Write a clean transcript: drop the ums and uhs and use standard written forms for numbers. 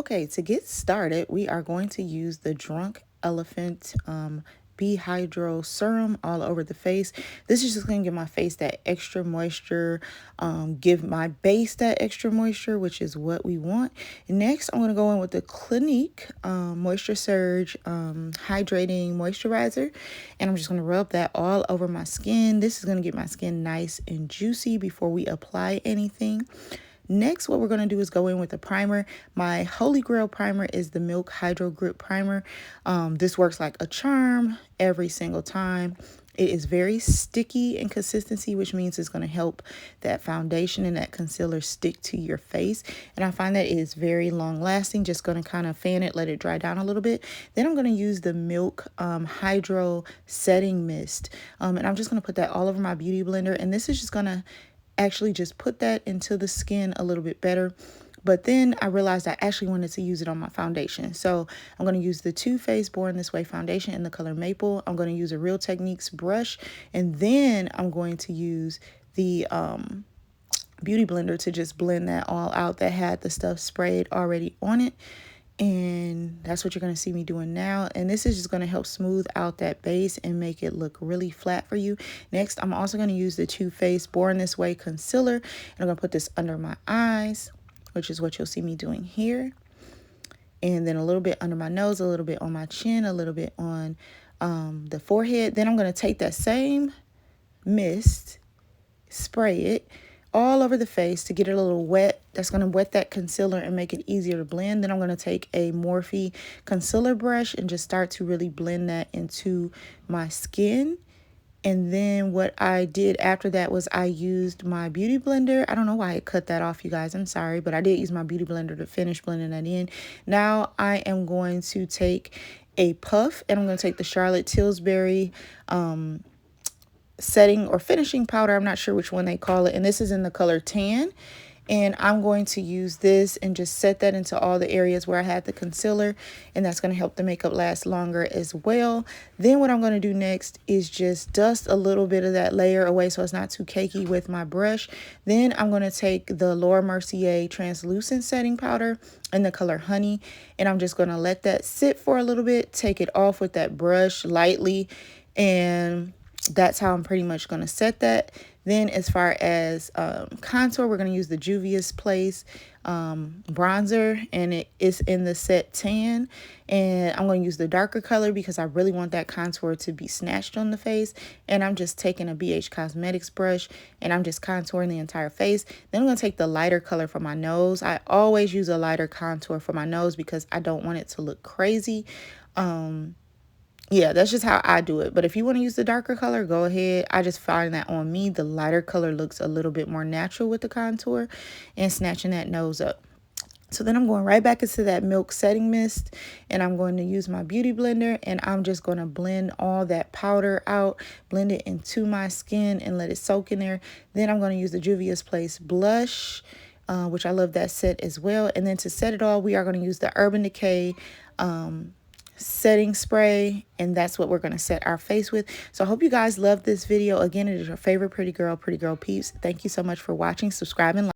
Okay, to get started, we are going to use the Drunk Elephant Bee Hydro Serum all over the face. This is just going to give my face that extra moisture, give my base that extra moisture, which is what we want. Next, I'm going to go in with the Clinique Moisture Surge Hydrating Moisturizer, and I'm just going to rub that all over my skin. This is going to get my skin nice and juicy before we apply anything. Next, what we're going to do is go in with a primer. My Holy Grail primer is the Milk Hydro Grip Primer. This works like a charm every single time. It is very sticky in consistency, which means it's going to help that foundation and that concealer stick to your face. And I find that it is very long lasting. Just going to kind of fan it, let it dry down a little bit. Then I'm going to use the Milk Hydro Setting Mist. And I'm just going to put that all over my beauty blender. And this is just going to actually just put that into the skin a little bit better. But then I realized I actually wanted to use it on my foundation. So I'm going to use the Too Faced Born This Way foundation in the color Maple. I'm going to use a Real Techniques brush. And then I'm going to use the beauty blender to just blend that all out that had the stuff sprayed already on it. And that's what you're going to see me doing now. And this is just going to help smooth out that base and make it look really flat for you. Next, I'm also going to use the Too Faced Born This Way concealer. And I'm going to put this under my eyes, which is what you'll see me doing here. And then a little bit under my nose, a little bit on my chin, a little bit on the forehead. Then I'm going to take that same mist, spray it all over the face to get it a little wet. That's going to wet that concealer and make it easier to blend. Then I'm going to take a Morphe concealer brush and just start to really blend that into my skin. And then what I did after that was I used my beauty blender. I don't know why I cut that off, you guys. I'm sorry, but I did use my beauty blender to finish blending that in. Now I am going to take a puff and I'm going to take the Charlotte Tilbury setting or finishing powder. I'm not sure which one they call it. And this is in the color Tan. And I'm going to use this and just set that into all the areas where I had the concealer. And that's going to help the makeup last longer as well. Then what I'm going to do next is just dust a little bit of that layer away so it's not too cakey with my brush. Then I'm going to take the Laura Mercier translucent setting powder in the color Honey. And I'm just going to let that sit for a little bit. Take it off with that brush lightly. And that's how I'm pretty much going to set that. Then as far as contour, we're going to use the Juvia's Place bronzer, and it is in the set Tan. And I'm going to use the darker color because I really want that contour to be snatched on the face. And I'm just taking a BH Cosmetics brush and I'm just contouring the entire face. Then I'm going to take the lighter color for my nose. I always use a lighter contour for my nose because I don't want it to look crazy. Yeah, that's just how I do it. But if you want to use the darker color, go ahead. I just find that on me, the lighter color looks a little bit more natural with the contour and snatching that nose up. So then I'm going right back into that Milk Setting Mist, and I'm going to use my beauty blender, and I'm just going to blend all that powder out, blend it into my skin and let it soak in there. Then I'm going to use the Juvia's Place blush, which I love that set as well. And then to set it all, we are going to use the Urban Decay setting spray, and that's what we're going to set our face with. So I hope you guys love this video. Again, it is your favorite pretty girl peeps. Thank you so much for watching. Subscribe and like.